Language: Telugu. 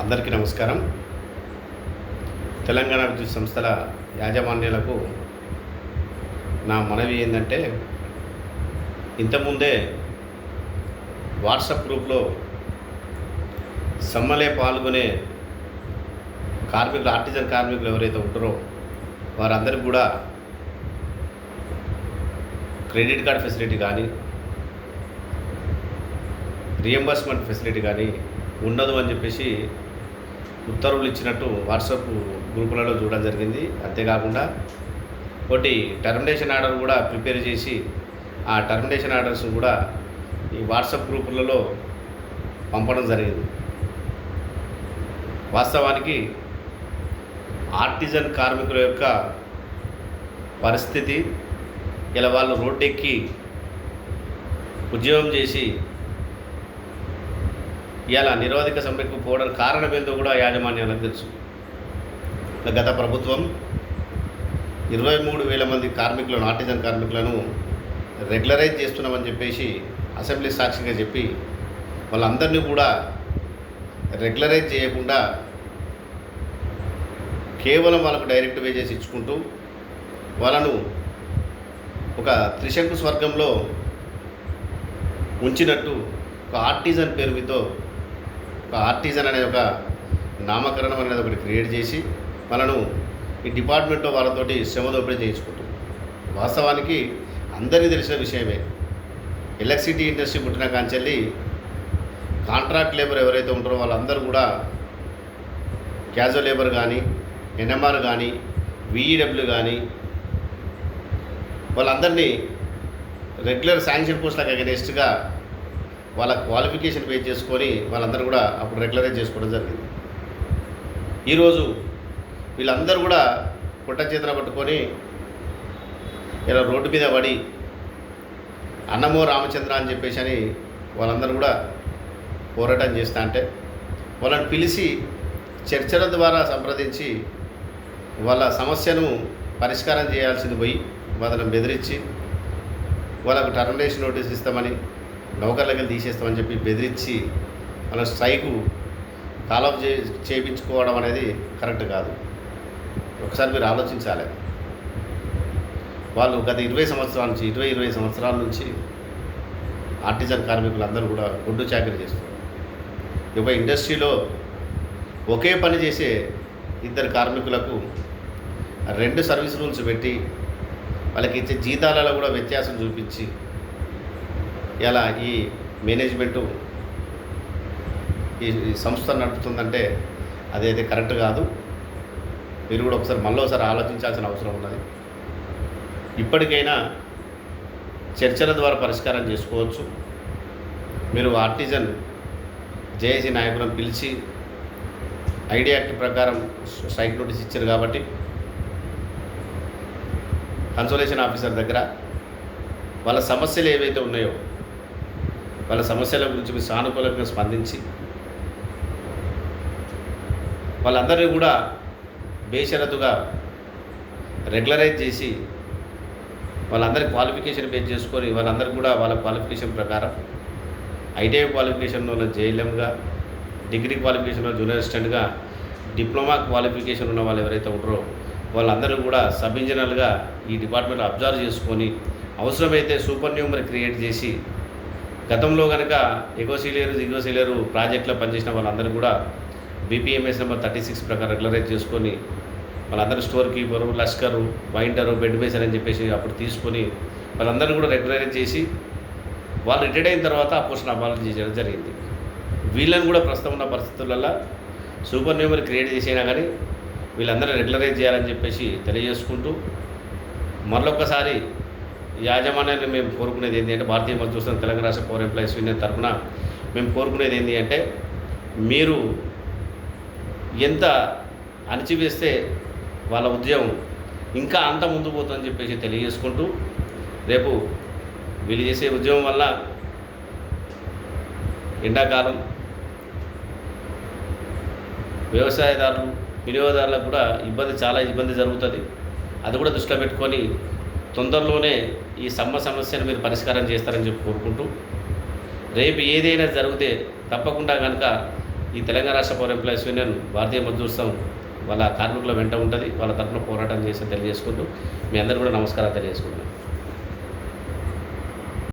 అందరికీ నమస్కారం. తెలంగాణ విద్యుత్ సంస్థల యాజమాన్యాలకు నా మనవి ఏంటంటే, ఇంతకుముందే వాట్సాప్ గ్రూప్లో సమ్మెలో పాల్గొనే కార్మికులు, ఆర్టిజన్ కార్మికులు ఎవరైతే ఉంటారో వారందరికీ కూడా క్రెడిట్ కార్డ్ ఫెసిలిటీ కానీ, రియంబర్స్మెంట్ ఫెసిలిటీ కానీ ఉండదు అని చెప్పేసి ఉత్తర్వులు ఇచ్చినట్టు వాట్సాప్ గ్రూపులలో చూడడం జరిగింది. అంతేకాకుండా ఒకటి టర్మినేషన్ ఆర్డర్ కూడా ప్రిపేర్ చేసి ఆ టర్మినేషన్ ఆర్డర్స్ కూడా ఈ వాట్సాప్ గ్రూపులలో పంపడం జరిగింది. వాస్తవానికి ఆర్టిజన్ కార్మికుల యొక్క పరిస్థితి, ఇలా వాళ్ళు రోడ్డెక్కి ఉద్యోగం చేసి ఇలా నిరోధిక సమ్మెకు పోవడానికి కారణం ఏందో కూడా యాజమాన్యానికి తెలుసు. గత ప్రభుత్వం 23,000 మంది కార్మికులను, ఆర్టిజన్ కార్మికులను రెగ్యులరైజ్ చేస్తున్నామని చెప్పేసి అసెంబ్లీ సాక్షిగా చెప్పి వాళ్ళందరినీ కూడా రెగ్యులరైజ్ చేయకుండా కేవలం వాళ్ళకు డైరెక్ట్ వేజెస్ ఇచ్చుకుంటూ వాళ్ళను ఒక త్రిశంకు స్వర్గంలో ఉంచినట్టు ఒక ఆర్టిజన్ పేరుతో ఒక ఆర్టిజన్ అనే ఒక నామకరణం అనేది ఒకటి క్రియేట్ చేసి మనను ఈ డిపార్ట్మెంట్లో వాళ్ళతోటి శ్రమదోపిడీ చేయించుకుంటుంది. వాస్తవానికి అందరికీ తెలిసిన విషయమే, ఎలక్ట్రిసిటీ ఇండస్ట్రీ పుట్టిన కాంచెల్లి కాంట్రాక్ట్ లేబర్ ఎవరైతే ఉంటారో వాళ్ళందరూ కూడా క్యాజువల్ లేబర్ కానీ, ఎన్ఎంఆర్ కానీ, విఈడబ్ల్యూ కానీ వాళ్ళందరినీ రెగ్యులర్ శాంక్షన్ పోస్టులకు అగెనెస్ట్గా వాళ్ళ క్వాలిఫికేషన్ బేస్ చేసుకొని వాళ్ళందరూ కూడా అప్పుడు రెగ్యులరైజ్ చేసుకోవడం జరిగింది. ఈరోజు వీళ్ళందరూ కూడా పుట్ట చేతులు పట్టుకొని ఇలా రోడ్డు మీద పడి అన్నమో రామచంద్ర అని చెప్పేసి అని వాళ్ళందరూ కూడా పోరాటం చేస్తా అంటే వాళ్ళని పిలిచి చర్చల ద్వారా సంప్రదించి వాళ్ళ సమస్యను పరిష్కారం చేయాల్సింది పోయి వాళ్ళని బెదిరించి వాళ్ళకు టర్మినేషన్ నోటీస్ ఇస్తామని, నౌకర్లకి తీసేస్తామని చెప్పి బెదిరించి మన స్ట్రైకు కాలప్ చేయించుకోవడం అనేది కరెక్ట్ కాదు. ఒకసారి మీరు ఆలోచించాలి. వాళ్ళు గత 20 సంవత్సరాల నుంచి ఆర్టిజన్ కార్మికులందరూ కూడా గుడ్డు చాకరీ చేస్తున్నారు. ఒక ఇండస్ట్రీలో ఒకే పని చేసే ఇద్దరు కార్మికులకు 2 సర్వీస్ రూల్స్ పెట్టి వాళ్ళకి ఇచ్చే జీతాలలో కూడా వ్యత్యాసం చూపించి ఇలా ఈ మేనేజ్మెంటు ఈ సంస్థ నడుపుతుందంటే అదైతే కరెక్ట్ కాదు. మీరు కూడా ఒకసారి ఆలోచించాల్సిన అవసరం ఉన్నది. ఇప్పటికైనా చర్చల ద్వారా పరిష్కారం చేసుకోవచ్చు. మీరు ఆర్టిజన్ జేఏసీ నాయకులను పిలిచి ఐడి యాక్ట్ ప్రకారం స్ట్రైక్ నోటీస్ ఇచ్చారు కాబట్టి కన్సోలేషన్ ఆఫీసర్ దగ్గర వాళ్ళ సమస్యలు ఏవైతే ఉన్నాయో వాళ్ళ సమస్యల గురించి మీరు సానుకూలంగా స్పందించి వాళ్ళందరినీ కూడా బేషరతుగా రెగ్యులరైజ్ చేసి వాళ్ళందరి క్వాలిఫికేషన్ బేస్ చేసుకొని వాళ్ళందరికీ కూడా వాళ్ళ క్వాలిఫికేషన్ ప్రకారం ఐటీఐ క్వాలిఫికేషన్లో జేఎల్ఎంగా, డిగ్రీ క్వాలిఫికేషన్లో జూనియర్ అసిస్టెంట్గా, డిప్లొమా క్వాలిఫికేషన్ ఉన్న వాళ్ళు ఎవరైతే ఉంటారో వాళ్ళందరూ కూడా సబ్ ఇంజనీర్లుగా ఈ డిపార్ట్మెంట్లో అబ్జర్వ్ చేసుకొని అవసరమైతే సూపర్ న్యూమరీ క్రియేట్ చేసి గతంలో కనుక ఎగోసీలేరు ప్రాజెక్టులో పనిచేసిన వాళ్ళందరూ కూడా బీపీఎంఎస్ నెంబర్ 36 ప్రకారం రెగ్యులరైజ్ చేసుకొని వాళ్ళందరూ స్టోర్ కీపరు, లష్కరు, వైండరు, బెడ్ మేసర్ అని చెప్పేసి అప్పుడు తీసుకొని వాళ్ళందరూ కూడా రెగ్యులరైజ్ చేసి వాళ్ళు రిటైర్డ్ అయిన తర్వాత ఆ పోస్టును అబాలిష్ చేయడం జరిగింది. వీళ్ళని కూడా ప్రస్తుతం ఉన్న పరిస్థితులలో సూపర్ న్యూమరీ క్రియేట్ చేసినా కానీ వీళ్ళందరూ రెగ్యులరైజ్ చేయాలని చెప్పేసి తెలియజేసుకుంటూ మరొకసారి యాజమాన్యాన్ని మేము కోరుకునేది ఏంటి అంటే, భారతీయ మజ్దూర్ సంఘ్ తెలంగాణ రాష్ట్ర పవర్ ఎంప్లాయీస్ యూనియన్ తరఫున మేము కోరుకునేది ఏంటి అంటే, మీరు ఎంత అణిచివేస్తే వాళ్ళ ఉద్యమం ఇంకా అంత ముందు పోతుందని చెప్పేసి తెలియజేసుకుంటూ, రేపు వీళ్ళు చేసే ఉద్యమం వల్ల ఎండాకాలం వ్యవసాయదారులు, వినియోగదారులకు కూడా చాలా ఇబ్బంది జరుగుతుంది. అది కూడా దృష్టిలో పెట్టుకొని తొందరలోనే ఈ సమస్యను మీరు పరిష్కారం చేస్తారని చెప్పి కోరుకుంటూ, రేపు ఏదైనా జరిగితే తప్పకుండా కనుక ఈ తెలంగాణ రాష్ట్ర పవర్ ఎంప్లాయీస్ యూనియన్ భారతీయ మజ్దూర్ సంఘ్ వాళ్ళ కార్మికుల వెంట ఉంటుంది. వాళ్ళ తరఫున పోరాటం చేసి తెలియజేసుకుంటూ మీ అందరూ కూడా నమస్కారాలు తెలియజేసుకుంటున్నాను.